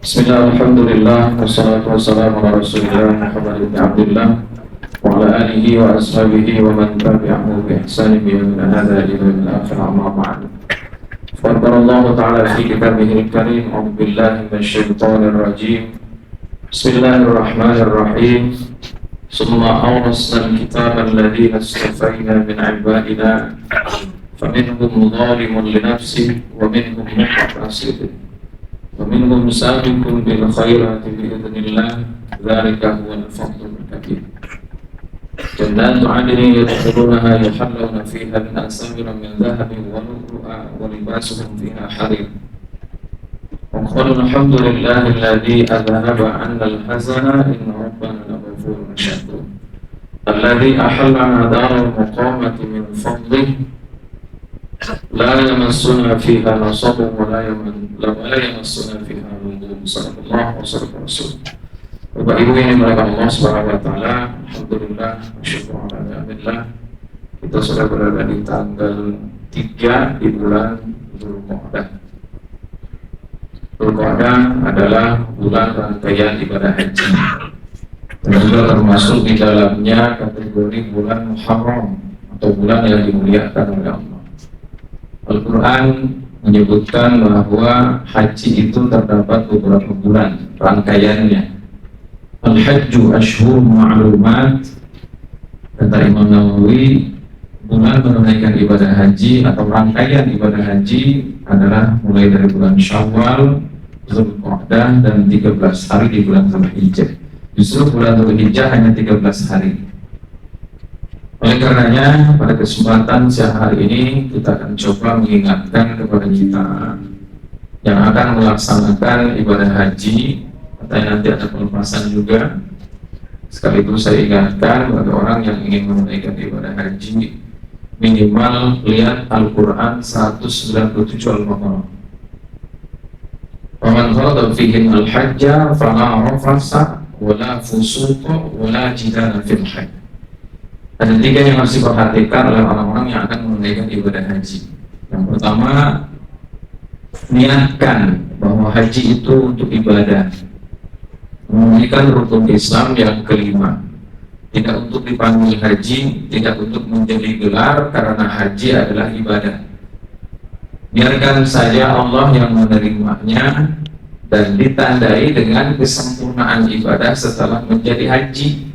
Bismillah, alhamdulillah, wassalatu wassalamu ala rasulillah Muhammad ibn Abdullah wa ala alihi wa ashabihi wa man tabi'ahu bi ihsanin min hadha ila yawmil akhir, amma ba'd. Faqala Allah ta'ala fi kitabihil karim, a'udzu billahi minasyaitonir rajim. Bismillahirrahmanirrahim. Summa awrasna al-kitaba alladhina istafayna min ibadina faminhum zalimun li nafsihi wa minhum muqtasidun ومنهم سابق بالخيرات بإذن الله ذلك هو الفضل الكبير جنات عدن يدخلونها يحلون فيها من أساور من ذهب ولؤلؤا ولباسهم فيها حرير وقالوا الحمد لله الذي أذهب عنا الحزن إن ربنا لغفور شكور الذي أحلنا دار المقامة من فضله لا يمسنا فيها نصب ولا يمسنا فيها lughub. Sallallahu alaihi wasallam. Bapak Ibu yang dimuliakan Allah Subhanahu wa taala, alhamdulillah, syukur alhamdulillah. Kita sudah berada di tanggal 3 di bulan Dzulqa'dah. Dzulqa'dah adalah bulan rangkaian ibadah haji. Dan juga termasuk di dalamnya kategori bulan Muharram atau bulan yang dimuliakan oleh Allah. Al-Quran menyebutkan bahwa haji itu terdapat beberapa bulan rangkaiannya. Al-Hajju Ashhur Ma'lumat, kata Imam Nawawi, bulan menunaikan ibadah haji atau rangkaian ibadah haji adalah mulai dari bulan Syawal, Dzulqa'dah, dan 13 hari di bulan Dzulhijjah. Justru bulan Dzulhijjah hanya 13 hari. Oleh karenanya, pada kesempatan siang hari ini kita akan coba mengingatkan kepada kita yang akan melaksanakan ibadah haji, katanya nanti ada pelepasan juga. Sekaligus saya ingatkan bagi orang yang ingin menunaikan ibadah haji, minimal lihat Al-Quran 197 Al-Baqarah. Faman farada fihi al-hajja fala rafasa wala fusuqa wala jidala fil hajj. Ada 3 yang harus diperhatikan oleh orang-orang yang akan menunaikan ibadah haji. Yang pertama, niatkan bahwa haji itu untuk ibadah, menunaikan rukun Islam yang kelima. Tidak untuk dipanggil haji, tidak untuk menjadi gelar, karena haji adalah ibadah. Biarkan saja Allah yang menerimanya dan ditandai dengan kesempurnaan ibadah setelah menjadi haji.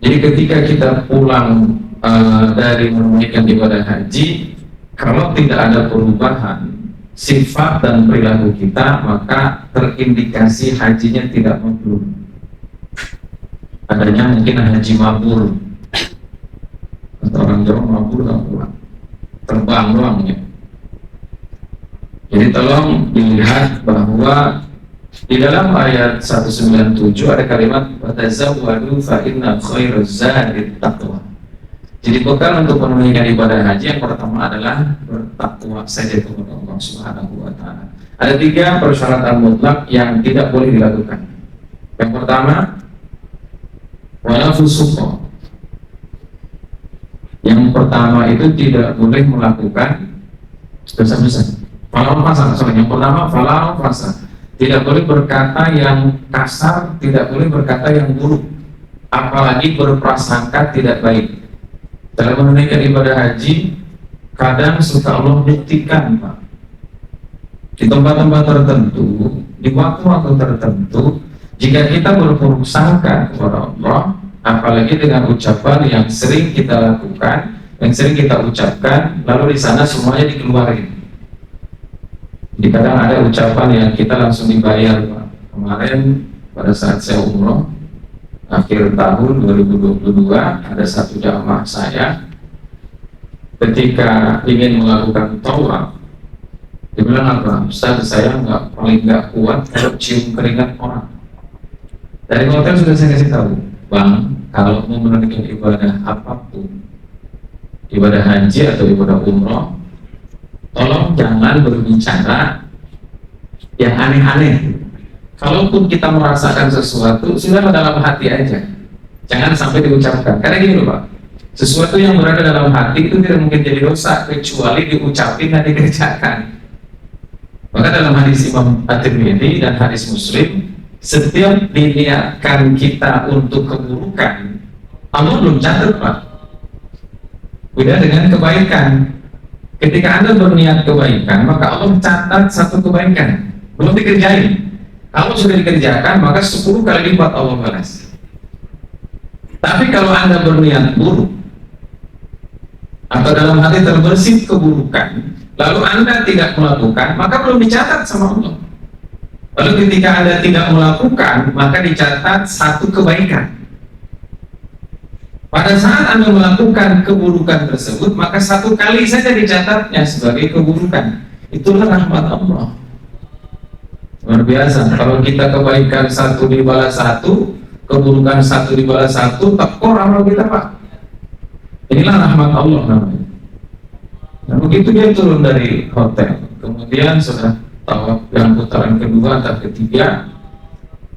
Jadi ketika kita pulang dari menunaikan ibadah haji, kalau tidak ada perubahan sifat dan perilaku kita, maka terindikasi hajinya tidak mabrur. Adanya mungkin haji mabrur, atau orang Jawa mabrur tak pulang, terbang doang ya. Jadi tolong dilihat bahwa di dalam ayat 197 ada kalimat fatazawwadu fa inna khairaz zadi taqwa. Jadi bekal untuk menunaikan ibadah haji yang pertama adalah bertakwa saja kepada Allah Subhanahu wa taala. Ada 3 persyaratan mutlak yang tidak boleh dilakukan. Yang pertama, wala fusuqa. Yang pertama itu tidak boleh melakukan dosa-dosa. Yang pertama fala fasa. Tidak boleh berkata yang kasar, tidak boleh berkata yang buruk, apalagi berprasangka tidak baik. Dalam menunaikan ibadah haji, kadang suka Allah buktikan, Pak, di tempat-tempat tertentu, di waktu-waktu tertentu, jika kita berburuk sangka kepada Allah, apalagi dengan ucapan yang sering kita lakukan, yang sering kita ucapkan, lalu di sana semuanya dikeluarin. Jadi kadang ada ucapan yang kita langsung dibayar, Pak. Kemarin pada saat saya umroh akhir tahun 2022, ada satu jamaah saya ketika ingin melakukan tawaf, dia bilang apa? Ustaz, saya paling nggak kuat kalau cium keringat orang. Dari hotel sudah saya kasih tahu, Bang, kalau mau menunaikan ibadah apapun, ibadah haji atau ibadah umroh, tolong jangan berbicara yang aneh-aneh. Kalaupun kita merasakan sesuatu, sudah dalam hati aja, jangan sampai diucapkan. Karena gini loh Pak, sesuatu yang berada dalam hati itu tidak mungkin jadi dosa kecuali diucapin dan dikerjakan. Maka dalam hadis Imam At-Tirmidzi dan hadis Muslim, setiap diniatkan kita untuk keburukan, Allah belum catat, Pak. Beda dengan kebaikan. Ketika Anda berniat kebaikan, maka Allah catat satu kebaikan, belum dikerjain. Kalau sudah dikerjakan, maka 10 kali lipat Allah balas. Tapi kalau Anda berniat buruk, atau dalam hati terbersih keburukan, lalu Anda tidak melakukan, maka belum dicatat sama Allah. Lalu ketika Anda tidak melakukan, maka dicatat satu kebaikan. Pada saat Anda melakukan keburukan tersebut, maka satu kali saja dicatatnya sebagai keburukan. Itulah rahmat Allah. Luar biasa. Kalau kita kebaikan 1 dibalas 1, keburukan 1 dibalas 1, tekor amal kita, Pak. Inilah rahmat Allah namanya. Nah, begitu dia turun dari hotel, kemudian sudah tawaf yang putaran kedua atau ketiga,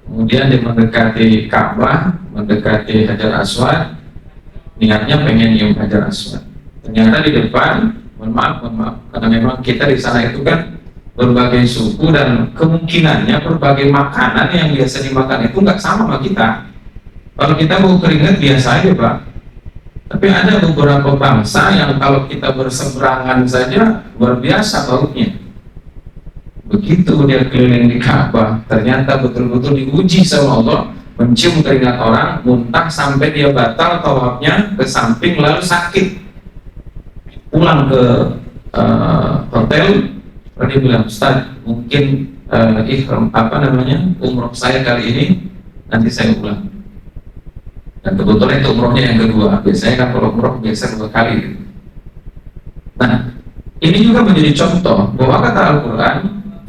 kemudian dia mendekati Ka'bah, mendekati Hajar Aswad. Niatnya pengen nyium Hajar Aswad. Ternyata di depan, mohon maaf, karena memang kita di sana itu kan berbagai suku dan kemungkinannya berbagai makanan yang biasa dimakan itu nggak sama sama kita. Kalau kita mau keringat biasa aja, Pak. Tapi ada beberapa bangsa yang kalau kita berseberangan saja luar biasa baunya. Begitu dia keliling di Ka'bah, ternyata betul-betul diuji sama Allah, mencium keringat orang, muntah sampai dia batal tawafnya ke samping lalu sakit. Pulang ke hotel, dia bilang, Ustaz, mungkin umroh saya kali ini nanti saya ulang. Dan kebetulan itu umrohnya yang kedua. Biasanya kan kalau umroh biasa 2 kali. Nah, ini juga menjadi contoh bahwa kata Al-Quran,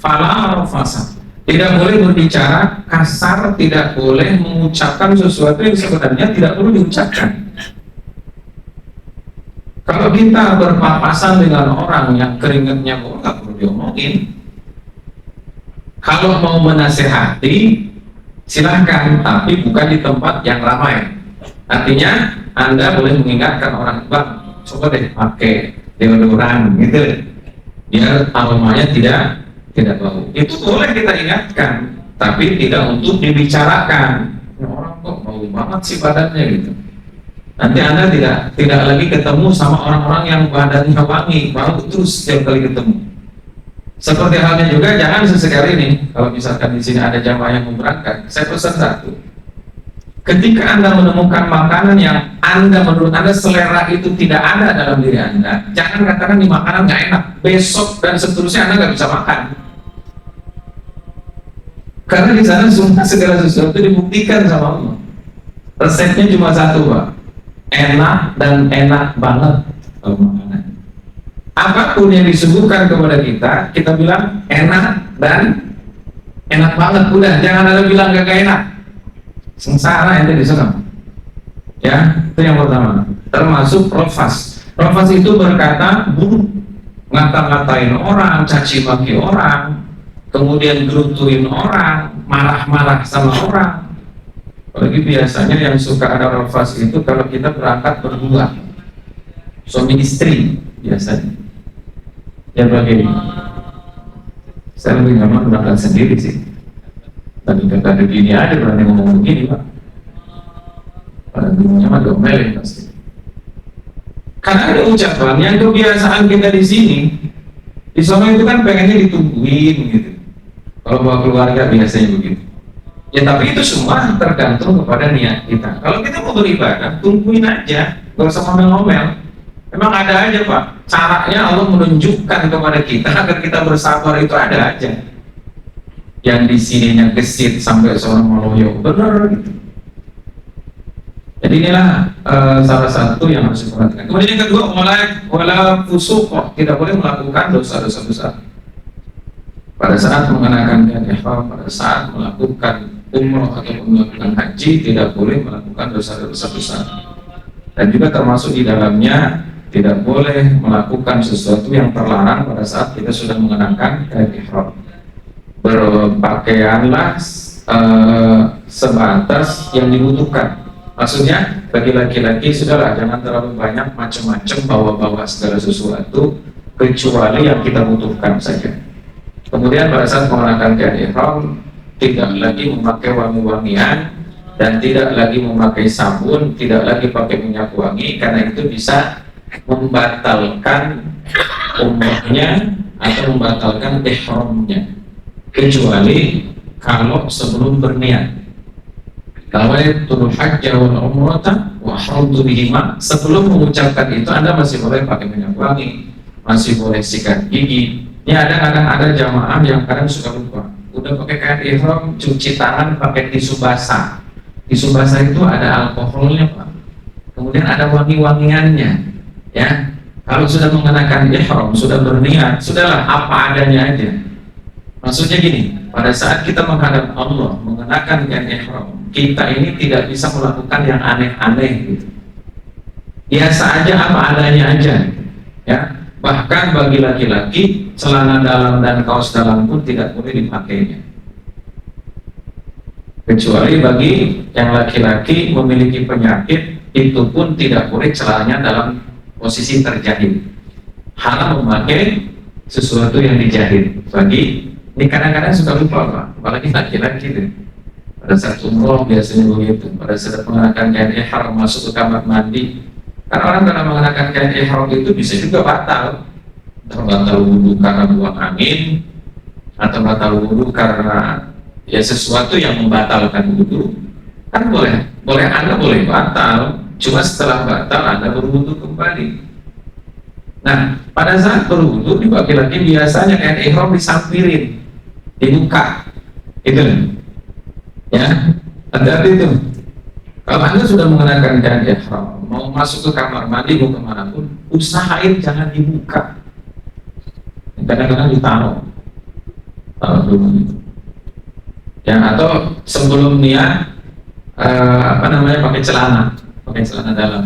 fala rafasa, tidak boleh berbicara kasar, tidak boleh mengucapkan sesuatu yang sebenarnya tidak perlu diucapkan. Kalau kita berpapasan dengan orang yang keringatnya bau, nggak perlu diomongin. Kalau mau menasehati, silahkan, tapi bukan di tempat yang ramai. Artinya, Anda boleh mengingatkan orang, Bang, coba deh pakai deodoran, gitu, biar aromanya tidak bau. Itu boleh kita ingatkan, tapi tidak untuk dibicarakan. Orang kok bau banget sih badannya, gitu. Nanti Anda tidak lagi ketemu sama orang-orang yang badannya wangi, bau terus setiap kali ketemu. Seperti halnya juga, jangan sesekali nih, kalau misalkan di sini ada jamaah yang mau berangkat, saya pesan satu. Ketika Anda menemukan makanan yang menurut Anda selera itu tidak ada dalam diri Anda, jangan katakan di makanan nggak enak, besok dan seterusnya Anda nggak bisa makan. Karena di sana semua segala sesuatu dibuktikan sama Allah. Resepnya cuma satu, Pak. Enak dan enak banget kalau makanan. Apapun yang disuguhkan kepada kita bilang enak dan enak banget. Udah, jangan ada bilang gak enak. Sengsara ente di sana. Ya, itu yang pertama. Termasuk rofas. Rofas itu berkata buruk, ngata-ngatain orang, caci maki orang, kemudian gerutuin orang, marah-marah sama orang. Apalagi biasanya yang suka ada rofas itu kalau kita berangkat berdua, suami istri biasanya. Ya bagaimana? Saya lebih nyaman berangkat sendiri sih. Tapi kata begini aja berani ngomong begini, Pak. Pada dunia mah domelin pasti. Karena ada ucapan yang kebiasaan kita di sini, di sana itu kan pengennya ditungguin gitu. Kalau bawa keluarga biasanya begitu. Ya tapi itu semua tergantung kepada niat kita. Kalau kita mau beribadah, tungguin aja, gak usah ngomel-ngomel. Memang ada aja, Pak. Caranya Allah menunjukkan kepada kita agar kita bersabar, itu ada aja. Yang di sininya gesit sampai seorang maloyo, benar gitu. Jadi inilah salah satu yang harus diperhatikan. Kemudian yang kedua, wala fusuq, tidak boleh melakukan dosa-dosa besar. Pada saat mengenakan ihram, pada saat melakukan umroh atau melakukan haji, tidak boleh melakukan dosa-dosa besar. Dan juga termasuk di dalamnya tidak boleh melakukan sesuatu yang terlarang pada saat kita sudah mengenakan ihram. Berpakaianlah sebatas yang dibutuhkan. Maksudnya bagi laki-laki sudahlah, jangan terlalu banyak macam-macam bawa-bawa segala sesuatu kecuali yang kita butuhkan saja. Kemudian pada saat mengenakan kain ihram tidak lagi memakai wangi-wangian dan tidak lagi memakai sabun, tidak lagi pakai minyak wangi, karena itu bisa membatalkan umrahnya atau membatalkan ihramnya, kecuali kalau sebelum berniat. Kalau itu hajjah wal umrata wa ahramtu bihima, sebelum mengucapkan itu Anda masih boleh pakai minyak wangi, masih boleh sikat gigi. Ini kadang-kadang ada jamaah yang kadang suka lupa, udah pakai kain ihram, cuci tangan pakai tisu basah. Tisu basah itu ada alkoholnya, Pak. Kemudian ada wangi-wangiannya, ya. Kalau sudah mengenakan ihram, sudah berniat, sudahlah apa adanya aja. Maksudnya gini, pada saat kita menghadap Allah mengenakan kain ihram, kita ini tidak bisa melakukan yang aneh-aneh gitu. Biasa aja, apa adanya aja, ya. Bahkan bagi laki-laki, celana dalam dan kaos dalam pun tidak boleh dipakainya. Kecuali bagi yang laki-laki memiliki penyakit, itu pun tidak boleh celananya dalam posisi terjahit. Haram memakai sesuatu yang dijahit. Bagi ini kadang-kadang suka lupa, Pak, apalagi laki-laki itu. Pada saat umroh biasanya begitu. Pada saat mengenakan kain ihram masuk ke kamar mandi, karena orang kalau mengenakan kain ihram itu bisa juga batal. Batal wudhu karena buang angin, atau batal wudhu karena ya sesuatu yang membatalkan wudhu. Kan boleh Anda boleh batal, cuma setelah batal Anda berwudhu kembali. Nah, pada saat berwudhu di laki-laki biasanya kain ihram disampirin, dibuka, itu, ya, ada itu. Kalau Anda sudah mengenakan kain ihram, mau masuk ke kamar mandi, mau kemanapun, usahain jangan dibuka. Kadang-kadang ditaruh dulu gitu. Ya, atau sebelum niat pakai celana dalam.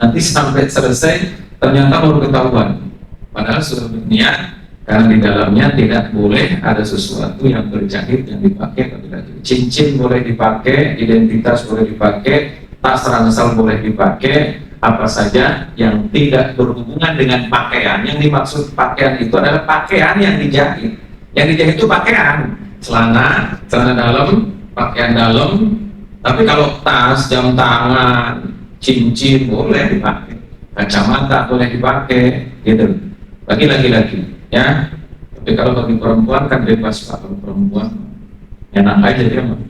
Nanti sampai selesai ternyata baru ketahuan. Padahal sudah berniat, karena di dalamnya tidak boleh ada sesuatu yang berjahit yang dipakai. Cincin boleh dipakai, identitas boleh dipakai, tas ransel boleh dipakai, apa saja yang tidak berhubungan dengan pakaian. Yang dimaksud pakaian itu adalah pakaian yang dijahit. Yang dijahit itu pakaian, celana dalam, pakaian dalam. Tapi kalau tas, jam tangan, cincin boleh dipakai, kacamata boleh dipakai, gitu. Bagi laki-laki, ya. Tapi kalau bagi perempuan kan bebas, Pak. Kalau perempuan enak aja dia mah.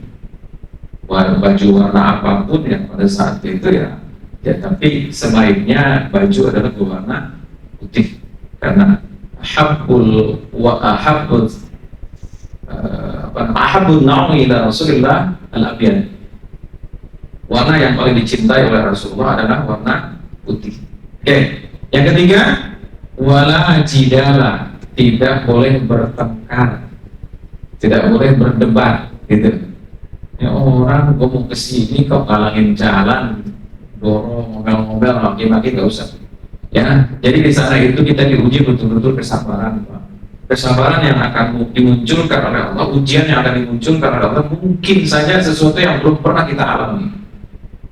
Baju warna apapun ya pada saat itu ya. Ya, tapi sebaiknya baju adalah berwarna putih, karena ahabbun naumi ila Rasulillah al-abyad. Warna yang paling dicintai oleh Rasulullah adalah warna putih. Oke. Yang ketiga, wala jidala, tidak boleh bertengkar, tidak boleh berdebat, gitu. Ya, orang mau kesini kok kalangin jalan, dorong ngomel-ngomel, maki-maki, nggak usah. Ya, jadi di sana itu kita diuji betul-betul kesabaran, Pak. Kesabaran yang akan dimunculkan oleh Allah, ujian yang akan dimunculkan oleh Allah, mungkin saja sesuatu yang belum pernah kita alami.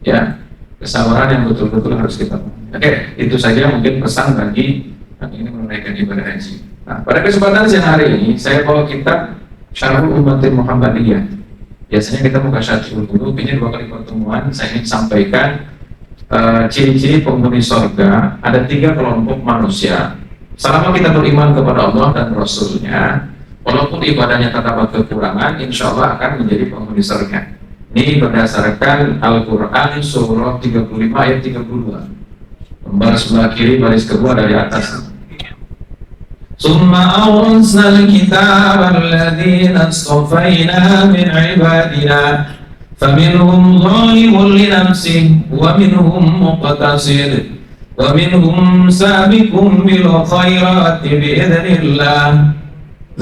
Ya, kesabaran yang betul-betul harus kita. Oke, itu saja mungkin pesan bagi yang ini menunaikan ibadah haji. Nah, pada kesempatan siang hari ini saya bawa kitab Syarhul Ummatil Muhammadiyah. Biasanya kita buka syarhul dulu, ini 2 kali pertemuan saya ingin sampaikan ciri-ciri penghuni surga. Ada 3 kelompok manusia. Selama kita beriman kepada Allah dan Rasulnya, walaupun ibadahnya terdapat kekurangan, insya Allah akan menjadi penghuni surga. Ini berdasarkan Al-Quran surah 35 ayat 32. Lembar sebelah kiri baris kedua dari atas. Summa awrasna al-kitaba alladhina astafayna min ibadina faminhum zalimun li nafsihi wa minhum muqtasid wa minhum sabiqun bil khairati bi'idznillah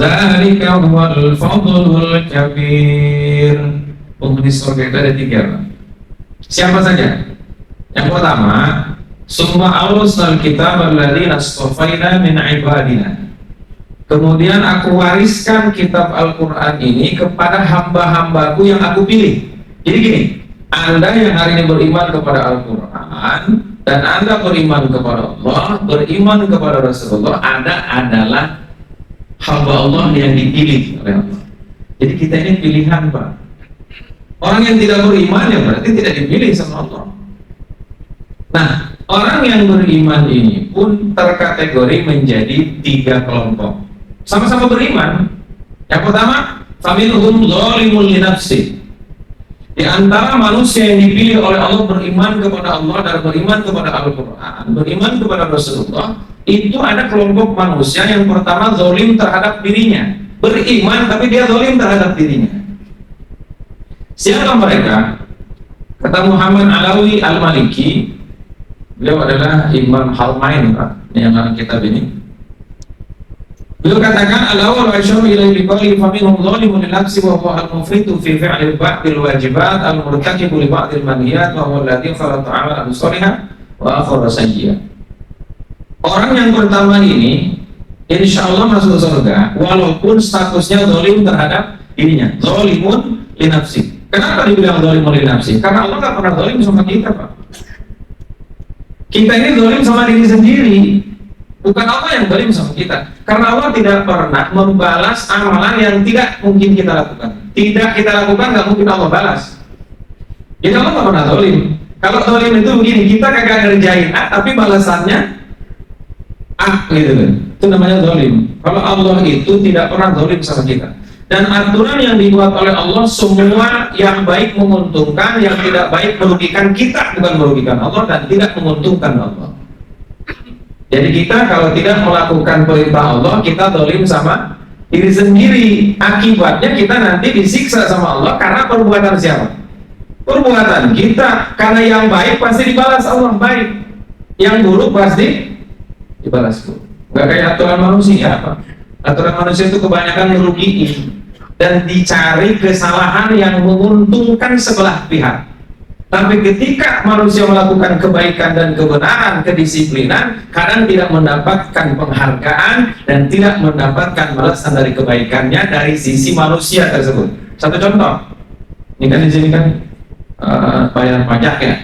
dzalika huwal fadlul kabir. Penghuni surga itu ada 3, Pak. Siapa saja? Yang pertama, summa awrasna al-kitaba alladhina astafayna min ibadina. Kemudian aku wariskan kitab Al-Quran ini kepada hamba-hambaku yang aku pilih. Jadi gini, Anda yang hari ini beriman kepada Al-Quran dan Anda beriman kepada Allah, beriman kepada Rasulullah, Anda adalah hamba Allah yang dipilih oleh Allah. Jadi kita ini pilihan, Pak. Orang yang tidak beriman ya berarti tidak dipilih sama Allah. Nah, orang yang beriman ini pun terkategori menjadi 3 kelompok. Sama-sama beriman. Yang pertama, faminhum dzalimun li nafsi. Di antara manusia yang dipilih oleh Allah beriman kepada Allah dan beriman kepada Al-Quran, beriman kepada Rasulullah, itu ada kelompok manusia yang pertama zalim terhadap dirinya. Beriman tapi dia zalim terhadap dirinya. Siapa mereka? Kata Muhammad Alawi Al-Maliki, beliau adalah Imam Haramain, yang kitab ini. Beliau katakan al-awwal asyara ila liqali fa minhum zalimun li nafsi wa huwa al-mufritu fi fi'li ba'dil wajibat al-murtakibu li ba'dil manhiyat wa huwa alladhi farata 'amalan shalihan wa akhara sayyi'ah. Orang yang pertama ini insyaallah masuk surga walaupun statusnya zalim terhadap dirinya. Zalimun li nafsi. Kenapa dibilang zalimun li nafsi? Karena Allah enggak pernah zalim sama kita, Pak. Kita ini zalim sama diri sendiri. Bukan Allah yang zalim sama kita. Karena Allah tidak pernah membalas amalan yang tidak mungkin kita lakukan. Tidak kita lakukan, nggak mungkin Allah balas. Jadi Allah nggak pernah zalim. Kalau zalim itu begini, kita kagak ngerjain A, tapi balasannya A, gitu kan. Itu namanya zalim. Kalau Allah itu tidak pernah zalim sama kita. Dan aturan yang dibuat oleh Allah semua yang baik menguntungkan, yang tidak baik merugikan kita, bukan merugikan Allah dan tidak menguntungkan Allah. Jadi kita kalau tidak melakukan perintah Allah, kita zalim sama diri sendiri. Akibatnya kita nanti disiksa sama Allah karena perbuatan siapa? Perbuatan kita. Karena yang baik pasti dibalas Allah baik, yang buruk pasti dibalas buruk. Gak kayak aturan manusia, apa? Aturan manusia itu kebanyakan merugikan dan dicari kesalahan yang menguntungkan sebelah pihak. Tapi ketika manusia melakukan kebaikan dan kebenaran, kedisiplinan, kadang tidak mendapatkan penghargaan dan tidak mendapatkan balasan dari kebaikannya dari sisi manusia tersebut. Satu contoh, ini kan di sini kan bayar pajak ya.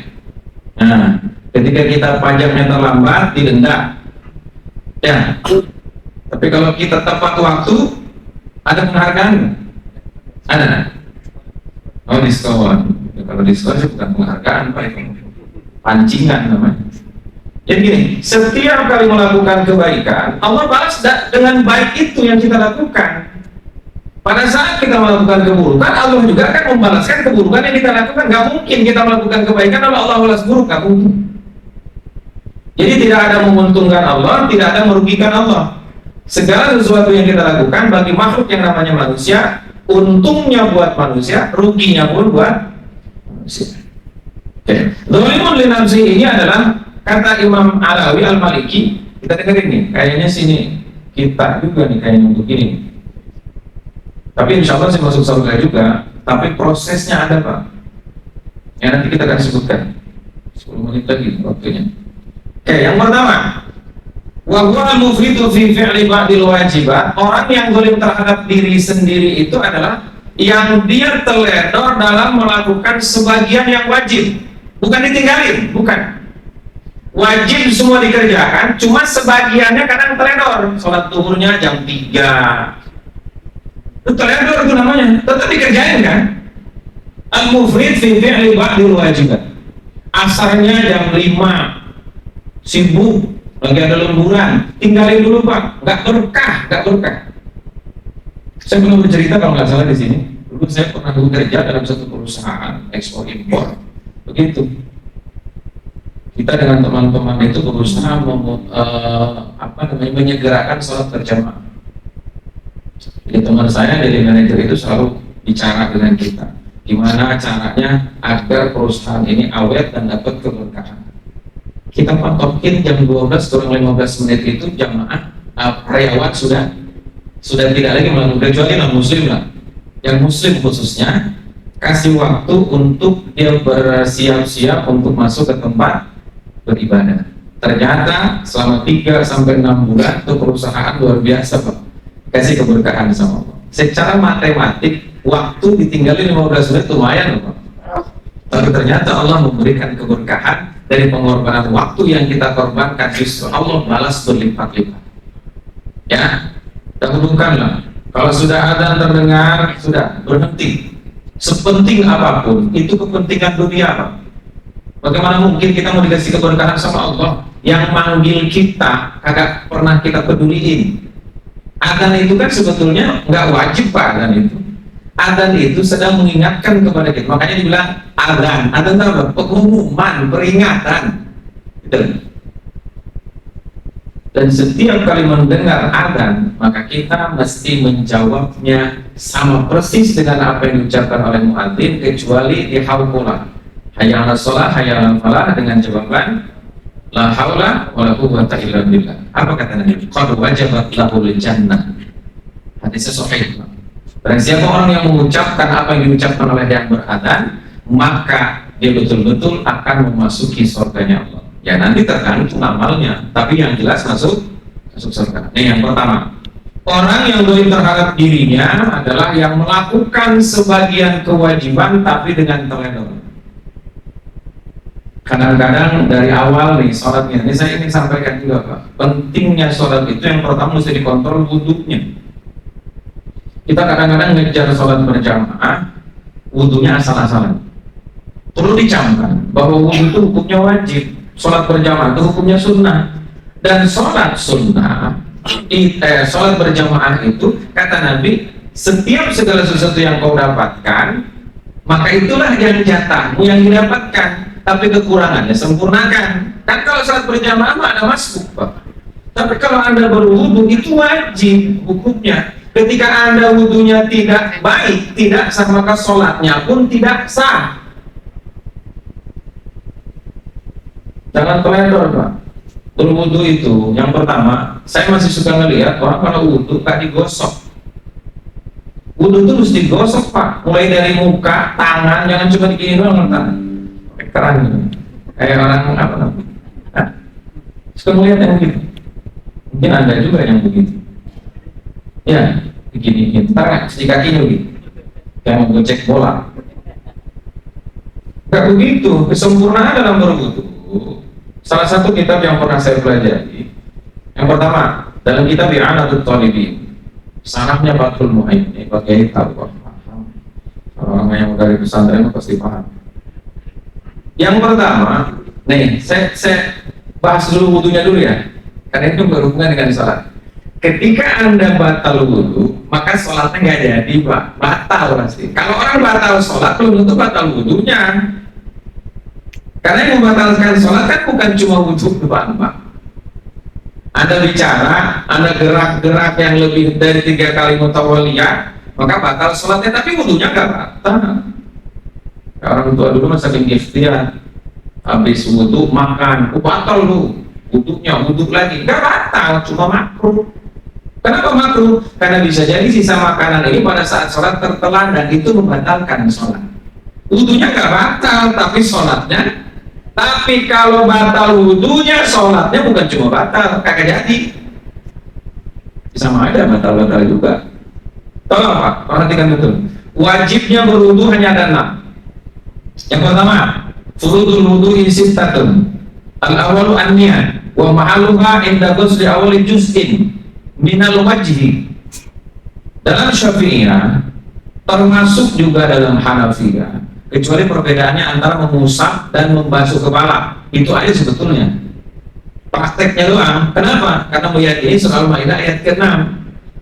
Nah, ketika kita pajaknya terlambat, didenda. Ya. Tapi kalau kita tepat waktu, ada penghargaan? Ada. Oh, diskon. Kalau diskon itu bukan penghargaan, Pak, itu pancingan namanya. Jadi gini, setiap kali melakukan kebaikan, Allah balas dengan baik itu yang kita lakukan. Pada saat kita melakukan keburukan, Allah juga akan membalaskan keburukan yang kita lakukan. Gak mungkin kita melakukan kebaikan kalau Allah balas buruk, gak mungkin. Jadi tidak ada menguntungkan Allah, tidak ada merugikan Allah. Segala sesuatu yang kita lakukan bagi makhluk yang namanya manusia, untungnya buat manusia, ruginya pun buat manusia. Oke. Dzalimun li nafsi ini adalah kata Imam Alawi Al-Maliki. Kita dengerin nih, kayaknya sini kita juga nih kayaknya untuk ini. Tapi insya Allah saya masuk surga juga. Tapi prosesnya ada, Pak. Ya nanti kita akan sebutkan. 10 menit lagi waktunya. Oke, yang pertama, wa huwa al-mufritu fi fi'li ba'dil wajibat. Orang yang zalim terhadap diri sendiri itu adalah yang dia teledor dalam melakukan sebagian yang wajib, bukan ditinggalin, bukan. Wajib semua dikerjakan, cuma sebagiannya kadang teledor. Sholat zuhurnya jam 3, itu teledor itu namanya, tetap dikerjain kan. Al-mufrid fi fi'li ba'dil wajibat. Asarnya jam 5, sibuk, lagi ada lemburan, tinggalin dulu, Pak, nggak berkah. Saya pernah bercerita kalau nggak salah di sini. Dulu saya pernah bekerja dalam satu perusahaan ekspor impor. Begitu. Kita dengan teman-teman itu berusaha menyegerakan sholat berjamaah. Jadi teman saya dari manajer itu selalu bicara dengan kita, gimana caranya agar perusahaan ini awet dan dapat keberkahan. Kita patokin jam 12 kurang 15 menit itu jamaah karyawan sudah tidak lagi melakukan, kecuali non muslim lah. Yang muslim khususnya kasih waktu untuk dia bersiap-siap untuk masuk ke tempat beribadah. Ternyata selama 3 sampai 6 bulan itu perusahaan luar biasa, Pak. Kasih keberkahan sama Allah. Secara matematik waktu ditinggalin 15 menit lumayan, Pak. Tapi ternyata Allah memberikan keberkahan dari pengorbanan waktu yang kita korbankan, justru Allah balas berlipat-lipat. Ya. Dan dahulukanlah. Kalau sudah adzan terdengar, sudah berhenti. Sepenting apapun, itu kepentingan dunia, Pak. Bagaimana mungkin kita mau dikasih keberkahan sama Allah yang manggil kita kagak pernah kita peduliin? Adzan itu kan sebetulnya nggak wajib, Pak. Adzan itu, adzan itu sedang mengingatkan kepada kita. Makanya dibilang adzan. Adzan itu apa? Pengumuman, peringatan. Gitu. Dan setiap kali mendengar adzan, maka kita mesti menjawabnya sama persis dengan apa yang diucapkan oleh muadzin, kecuali di hauqula, hayya 'alas shalah, hayya 'alal falah, dengan jawaban la haula wala quwwata illa billah. Apa kata Nabi? Qad wajabat lahul jannah. Hadisnya sahih. Dan siapa orang yang mengucapkan apa yang diucapkan oleh yang beradzan, maka dia betul-betul akan memasuki surganya Allah. Ya nanti tergantung amalnya, tapi yang jelas masuk surga. Ini yang pertama. Orang yang dolim terhadap dirinya adalah yang melakukan sebagian kewajiban tapi dengan teledor. Kadang-kadang dari awal nih sholatnya, ini saya ingin sampaikan juga, Pak, pentingnya sholat itu yang pertama mesti dikontrol wudhunya. Kita kadang-kadang ngejar sholat berjamaah, wudhunya asal-asalan. Perlu dicamkan bahwa wudhu itu hukumnya wajib, sholat berjamaah itu hukumnya sunnah. Dan sholat sunnah, sholat berjamaah itu kata Nabi, setiap segala sesuatu yang kau dapatkan, maka itulah yang jatahmu yang didapatkan. Tapi kekurangannya sempurnakan. Kan kalau sholat berjamaah ada masbuk, Pak. Tapi kalau Anda berwudu itu wajib hukumnya. Ketika Anda wudunya tidak baik, tidak sah, maka sholatnya pun tidak sah. Jangan teledor, Pak. Berwudu itu yang pertama, saya masih suka ngelihat orang kalau wudu gak digosok. Wudu itu harus digosok, Pak. Mulai dari muka, tangan, jangan cuma digini doang tangan. Keran gitu. Kayak orang apa namanya? Suka melihat yang begitu. Mungkin Anda juga yang begitu. Ya, begini, ntar di kakinya begitu. Yang menggocek bola. Gak begitu. Kesempurnaan dalam berwudu. Salah satu kitab yang pernah saya pelajari, yang pertama dalam kitab I'anatul Talibin, sarahnya Fathul Mu'in. Ini pakai tahu, orang yang dari pesantren pasti paham. Yang pertama, nih saya bahas dulu wudunya dulu ya, karena itu berhubungan dengan sholat. Ketika Anda batal wudu, maka sholatnya nggak jadi, Pak. Batal pasti. Kalau orang batal sholat, belum tentu batal wudunya. Karena yang membatalkan sholat kan bukan cuma wudu doang, Pak. Anda bicara, Anda gerak-gerak yang lebih dari 3 kali mutawaliyah, maka batal sholatnya, tapi wudunya nggak batal. Orang tua dulu masa ikhtiar, habis wudu makan, batal lu, wudunya wudhu lagi, nggak batal, cuma makruh. Kenapa makruh? Karena bisa jadi sisa makanan ini pada saat sholat tertelan dan itu membatalkan sholat. Wudunya nggak batal, tapi sholatnya. Tapi kalau batal wudunya, sholatnya bukan cuma batal, kagak jadi. Sama aja batal-batal juga. Tolong, Pak, perhatikan betul. Wajibnya berwudu hanya ada 6. Yang pertama, furudul wudu'i sittatun. Al-awwalu an-niyah wa mahalluha inda ghusli awwali juz'in minal wajhi. Dalam Syafi'iyah termasuk juga dalam Hanafiyah, kecuali perbedaannya antara mengusap dan membasuh kepala. Itu aja sebetulnya. Prakteknya doang. Kenapa? Karena meyakini soal Maidah ayat ke-6.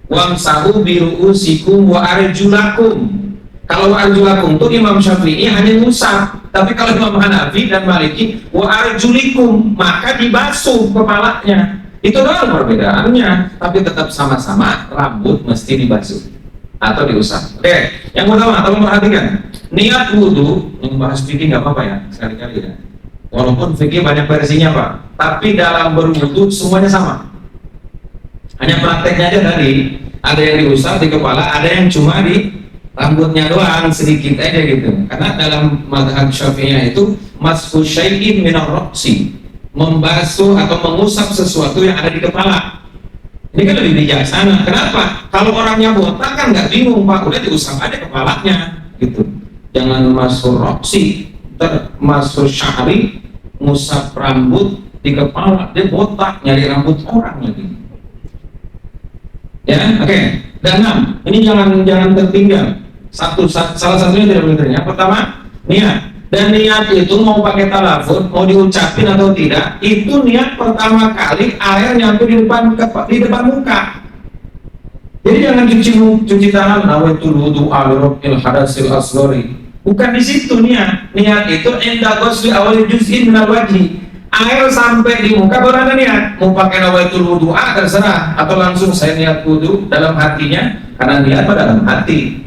Wamsahu bi ru'usikum wa arjulakum. Kalau arjulakum itu Imam Syafi'i hanya ngusap, tapi kalau Imam Hanafi dan Maliki wa arjulikum, maka dibasuh kepalanya. Itu doang perbedaannya, tapi tetap sama-sama rambut mesti dibasuh atau diusap. Oke, yang pertama, tolong perhatikan. Niat wudu, yang bahas fikih nggak apa-apa ya, sekali-kali ya. Walaupun fikih banyak versinya, Pak, tapi dalam berwudu semuanya sama. Hanya prakteknya aja tadi, ada yang diusap di kepala, ada yang cuma di rambutnya doang, sedikit aja gitu. Karena dalam mazhab Syafi'iyah itu masfu syai'in minar ra'si, membasuh atau mengusap sesuatu yang ada di kepala. Ini kan lebih bijaksana. Kenapa? Kalau orangnya botak kan nggak bingung, Pak, udah diusap aja kepalanya gitu. Jangan masuk ra'si, masuk syari, ngusap rambut di kepala, dia botak, nyari rambut orang lagi. Ya, oke. Dan 6, ini jangan tertinggal. Salah satunya tidak boleh tertinggal. Pertama, niat. Dan niat itu mau pakai talafut, mau diucapin atau tidak, itu niat pertama kali air nyampe di depan muka. Jadi jangan cuci tangan, nawaitul wudu'a li raf'il hadasil asghari. Bukan di situ niat. Niat itu inda ghusli awal juz'in minal wajhi. Air sampai di muka baru ada niat. Mau pakai nawaitul wudu'a terserah, atau langsung saya niat wudu dalam hatinya, karena niat pada dalam hati.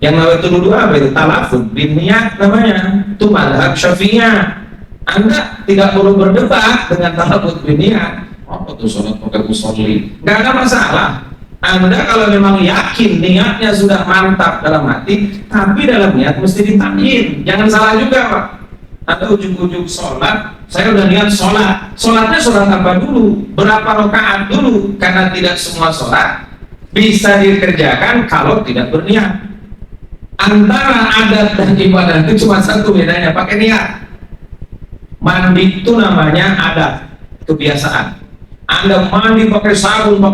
Yang nawaitul wudu'a apa itu? Talafut bin niat namanya. Itu mazhab Syafi'iyah. Anda tidak perlu berdebat dengan talafut bin niat. Oh, itu sholat pakai usolli, nggak ada masalah. Anda kalau memang yakin niatnya sudah mantap dalam hati, tapi dalam niat mesti ditambahin. Jangan salah juga, Pak. Anda ujung-ujung sholat, saya udah niat sholat. Sholatnya sholat apa dulu? Berapa rakaat dulu? Karena tidak semua sholat bisa dikerjakan kalau tidak berniat. Antara adat dan ibadah itu cuma satu bedanya, pakai niat. Mandi itu namanya adat, kebiasaan. Anda mandi pakai sabun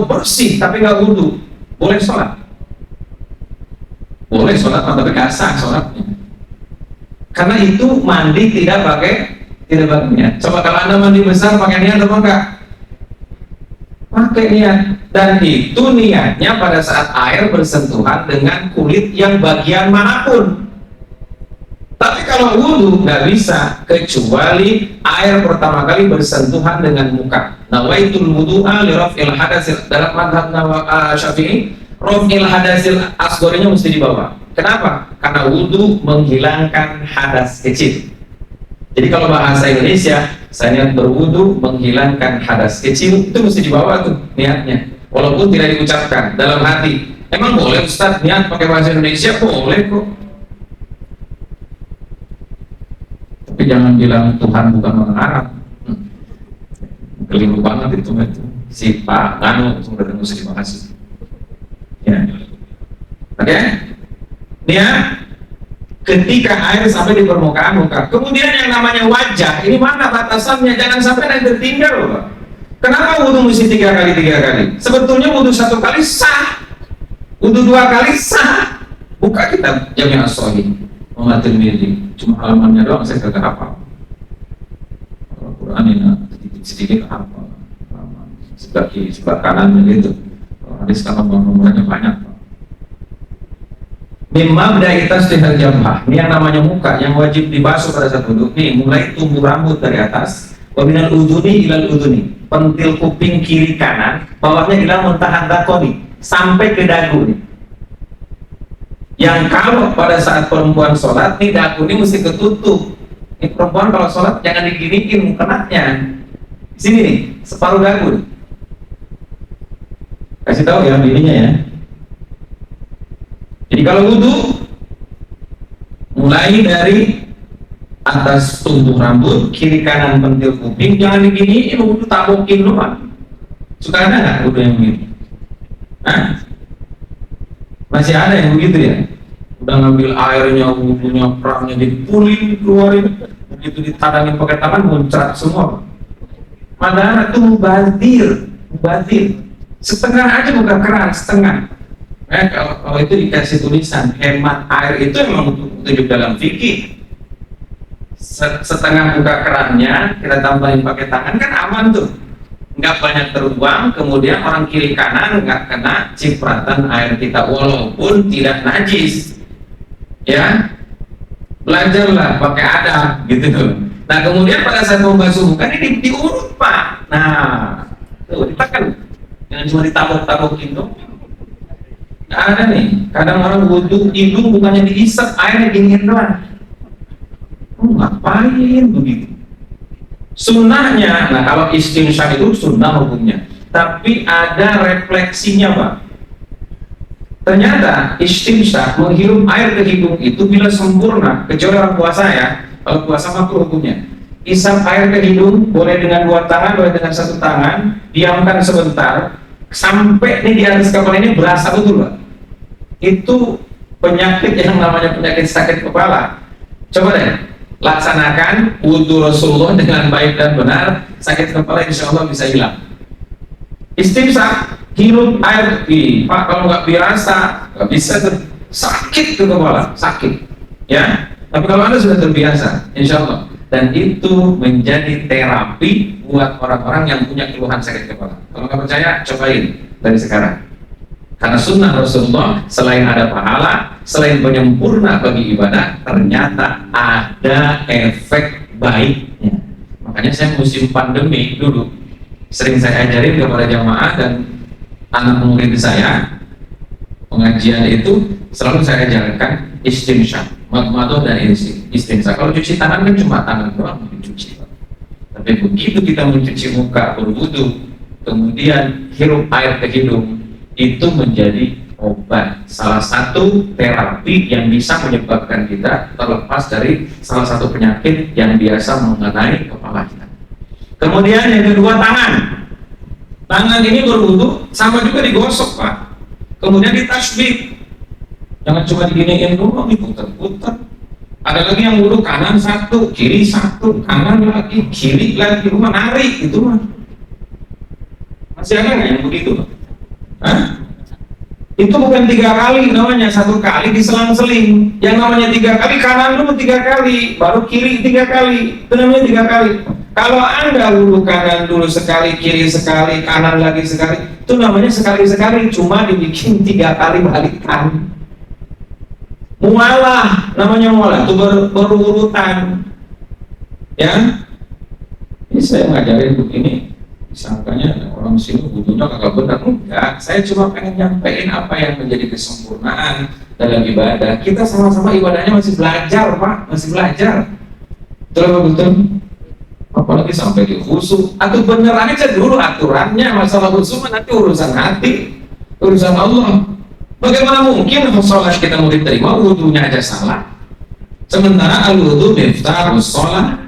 bersih tapi nggak wudu, boleh sholat? Boleh sholat, tapi nggak sah sholatnya. Karena itu mandi tidak pakai niat. Coba kalau Anda mandi besar pakai niat atau enggak? Pakai niat. Dan itu niatnya pada saat air bersentuhan dengan kulit yang bagian manapun. Tapi kalau wudhu nggak bisa, kecuali air pertama kali bersentuhan dengan muka. Nawaitul wudu'a li raf'il hadasil, dalam madhab Syafi'i, raf'il hadasil asgharinya mesti dibawa. Kenapa? Karena wudhu menghilangkan hadas kecil. Jadi kalau bahasa Indonesia, saya niat berwudhu menghilangkan hadas kecil, itu mesti dibawa tuh niatnya. Walaupun tidak diucapkan dalam hati. Emang boleh Ustaz niat pakai bahasa Indonesia? Boleh kok. Tapi jangan bilang Tuhan bukan orang Arab. Keliru banget itu. Si Pak Nganu sudah mesti dibahas. Ya. Oke? Niat ketika air sampai di permukaan muka. Kemudian yang namanya wajah, ini mana batasannya? Jangan sampai nanti tertinggal, Pak. Kenapa wudhu mesti 3 kali? Sebetulnya wudhu 1 kali sah, wudhu 2 kali sah. Buka kitab Jami' as-Shahih Muhammad Tirmidzi, cuma halamannya doang saya kagak hafal. Al-Quran ini sedikit hafal, sebelah kanannya gitu. Hadis kalau nomornya banyak. Mimma bidaitas dengan jabhah, ini yang namanya muka yang wajib dibasuh pada saat wudhu. Nih mulai tumbuh rambut dari atas. Waminal uduni ilal uduni, pentil kuping kiri kanan, bawahnya hilang muntahan dakoni, sampai ke dagu nih. Yang kalau pada saat perempuan sholat, nih dagu ini mesti ketutup. Ini perempuan kalau sholat jangan diginiin mukenanya. Sini nih, separuh dagu nih. Kasih tahu ya ininya ya. Jadi kalau wudhu, mulai dari atas tumbuh rambut, kiri kanan pentil kuping, jangan diginiin, wudhu tabokin doang. Suka ada nggak wudhu yang begitu? Hah? Masih ada yang begitu ya? Udah ngambil airnya, wudhunya, perangnya dipulin, keluarin, begitu ditadangin pakai tangan, muncrat semua. Padahal itu mubazir. Setengah aja bukan keran, setengah. Kalau itu dikasih tulisan hemat air itu emang tujuh dalam fikih. Setengah buka kerannya kita tambahin pakai tangan kan aman tuh, nggak banyak terbuang, kemudian orang kiri kanan nggak kena cipratan air kita walaupun tidak najis. Ya, belajarlah pakai adab gitu. Nah kemudian pada saat membasuh muka ini diurut Pak. Nah tuh ditekan, jangan cuma ditabok-tabokin dong. Nggak ada nih, kadang orang wudhu hidung bukannya diisap, airnya dingin doang. Ngapain begitu? Sunnahnya, nah kalau istinsyak itu sunnah hukumnya, tapi ada refleksinya Pak. Ternyata istinsyak menghirup air ke hidung itu bila sempurna, kecuali orang puasa ya. Kalau puasa makruh hukumnya. Isap air ke hidung boleh dengan 2 tangan, boleh dengan 1 tangan, diamkan sebentar sampai nih di atas kepala ini berasa betul Pak. Itu penyakit yang namanya penyakit sakit kepala. Coba deh laksanakan wudhu Rasulullah dengan baik dan benar, sakit kepala insya Allah bisa hilang. Istimsak hirup air, Pak kalau nggak biasa nggak bisa tuh, sakit ke kepala, sakit ya. Tapi kalau Anda sudah terbiasa, insya Allah, dan itu menjadi terapi buat orang-orang yang punya keluhan sakit kepala. Kalau nggak percaya, cobain dari sekarang. Karena sunnah Rasulullah, selain ada pahala, selain penyempurna bagi ibadah, ternyata ada efek baiknya. Makanya saya musim pandemi dulu sering saya ajarin kepada jamaah dan anak murid saya, pengajian itu selalu saya ajarkan istinsyak, madmadah dan istinsyak. Kalau cuci tangan kan cuma tangan doang dicuci, tapi begitu kita mencuci muka, berwudu, kemudian hirup air ke hidung, itu menjadi obat, salah satu terapi yang bisa menyebabkan kita terlepas dari salah satu penyakit yang biasa mengenai kepala kita. Kemudian yang kedua, tangan ini berwudu sama juga digosok, Pak. Kemudian ditasbih, jangan cuma diginiin doang, diputar-putar. Ada lagi yang wudu kanan satu, kiri satu, kanan lagi, kiri lagi, rumah narik itu mah. Masih ada nggak yang begitu? Hah? Itu bukan 3 kali namanya, 1 kali diselang-seling. Yang namanya 3 kali, kanan dulu 3 kali, baru kiri 3 kali. Itu namanya 3 kali. Kalau Anda wudu kanan dulu sekali, kiri sekali, kanan lagi sekali, itu namanya sekali-sekali, cuma dibikin 3 kali balikan. Mualah, namanya mualah, itu berurutan. Ya, ini saya ngajarin begini, disangkanya orang sini wudunya kagak benar. Enggak, saya cuma pengen nyampein apa yang menjadi kesempurnaan dalam ibadah. Kita sama-sama ibadahnya masih belajar, Pak, masih belajar. Betul. Apalagi sampai di khusyuk, atau bener aja dulu aturannya. Masalah khusyuk nanti urusan hati, urusan Allah. Bagaimana mungkin sholat kita mau diterima, wudunya aja salah, sementara al-wudu miftahus sholat.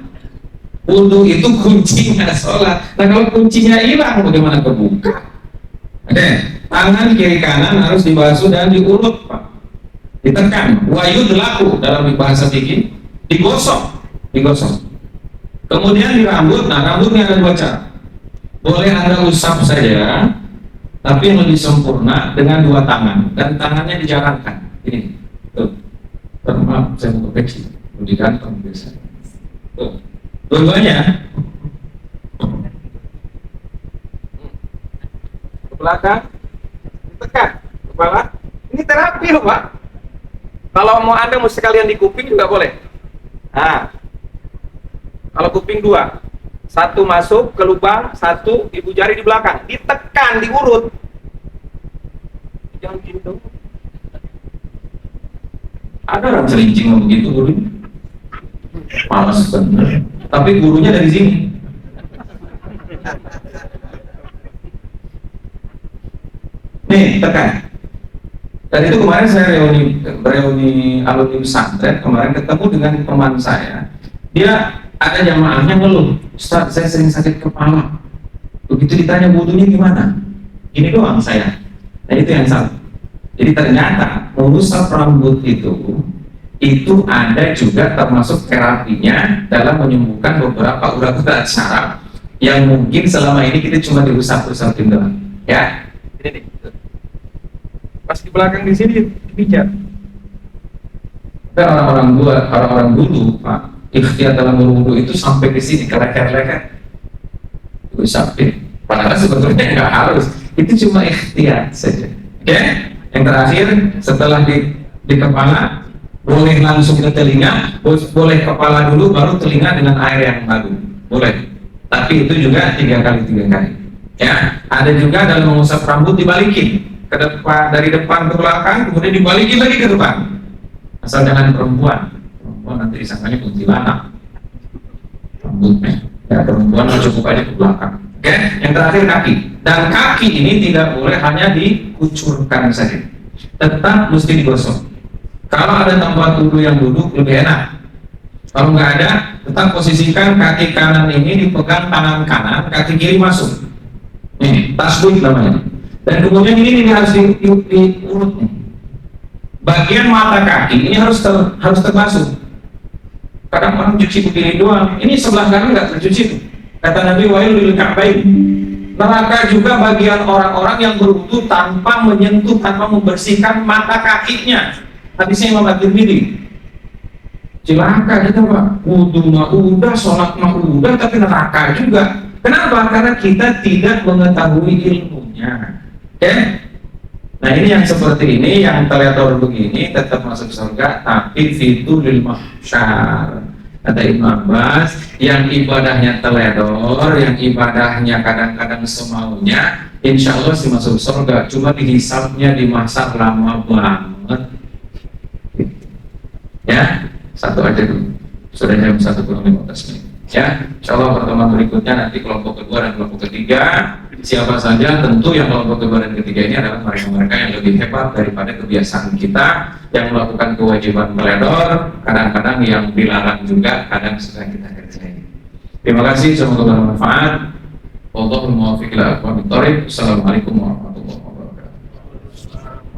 Wudu itu kuncinya sholat. Nah kalau kuncinya hilang, bagaimana kebuka? Oke, tangan kiri kanan harus dibasuh dan diurut, Pak, ditekan. Wayud laku dalam bahasa fikih, digosok. Kemudian di rambut, nah rambutnya ada 2 cara. Boleh Anda usap saja, tapi yang lebih sempurna dengan 2 tangan, dan tangannya dijalankan. Ini, tuh. Maaf, saya mau kecil, lebih ganteng biasanya. Tuh, dua-duanya. Ke belakang, tekan, kepala. Ini terapi loh, Pak. Kalau mau Anda mau sekalian di kuping juga boleh. Nah, kalau kuping 2, 1 masuk ke lubang, 1 ibu jari di belakang, ditekan, diurut. Jangan gitu. Ada orang celincing begitu gurunya, malas bener. Tapi gurunya dari sini. Nih, tekan. Dan itu kemarin saya reuni alumni pesantren, kemarin ketemu dengan teman saya. Dia ada jamaahnya ngeluh, Ustaz, saya sering sakit kepala. Begitu ditanya wudunya gimana? Ini doang saya. Nah itu yang salah. Jadi ternyata mengusap rambut itu ada juga termasuk terapinya dalam menyembuhkan beberapa urat-urat saraf yang mungkin selama ini kita cuma diusap-usapin doang. Ya, ini nih. Pas di belakang di sini pijat. Orang-orang dulu, Pak, ikhtiar dalam berwudu itu sampai ke sini, ke leher-leher usapin. Padahal sebetulnya nggak harus, itu cuma ikhtiar saja. Oke? Yang terakhir, setelah di kepala, boleh langsung ke telinga, boleh kepala dulu baru telinga dengan air yang baru, boleh. Tapi itu juga 3 kali. Ya, ada juga dalam mengusap rambut dibalikin ke depan, dari depan ke belakang, kemudian dibalikin lagi ke depan. Asal jangan perempuan nanti disangkanya kuntilanak rambutnya. Ya, perempuan cukup aja ke belakang. Oke, yang terakhir kaki. Dan kaki ini tidak boleh hanya dikucurkan saja, tetap mesti digosok. Kalau ada tempat wudhu yang duduk lebih enak. Kalau nggak ada, tetap posisikan kaki kanan ini dipegang tangan kanan, kaki kiri masuk. Nih, tasbih namanya. Dan kemudian ini harus diurut. Bagian mata kaki ini harus terbasuh. Kadang orang cuci begini doang, ini sebelah kanan nggak tercuci tuh. Kata Nabi, wailul lil ka'bain, Neraka juga bagian orang-orang yang berwudu tanpa menyentuh, tanpa membersihkan mata kakinya. Hadisnya Imam At-Tirmidzi. Celaka kita Pak, wudu mah udah, sholat mah udah, tapi neraka juga. Kenapa? Karena kita tidak mengetahui ilmunya. Oke? Nah ini yang seperti ini, yang teledor begini tetap masuk surga, tapi fituril mahsyar. Kata Ibnu Abbas, yang ibadahnya teledor, yang ibadahnya kadang-kadang semaunya, insya Allah sih masuk surga. Cuma dihisapnya di masa lama banget. Ya, satu aja dulu. Sudah jam 1:15 menit. Ya, insya Allah pertemuan berikutnya nanti kelompok kedua dan kelompok ketiga. Siapa saja, tentu yang kelompok kedua dan ketiga ini adalah mereka-mereka yang lebih hebat daripada kebiasaan kita yang melakukan kewajiban teledor, kadang-kadang yang dilarang juga, kadang sudah kita kerjain. Terima kasih, semoga bermanfaat. Wallahul muwaffiq ila aqwamit thoriq. Assalamualaikum warahmatullahi wabarakatuh.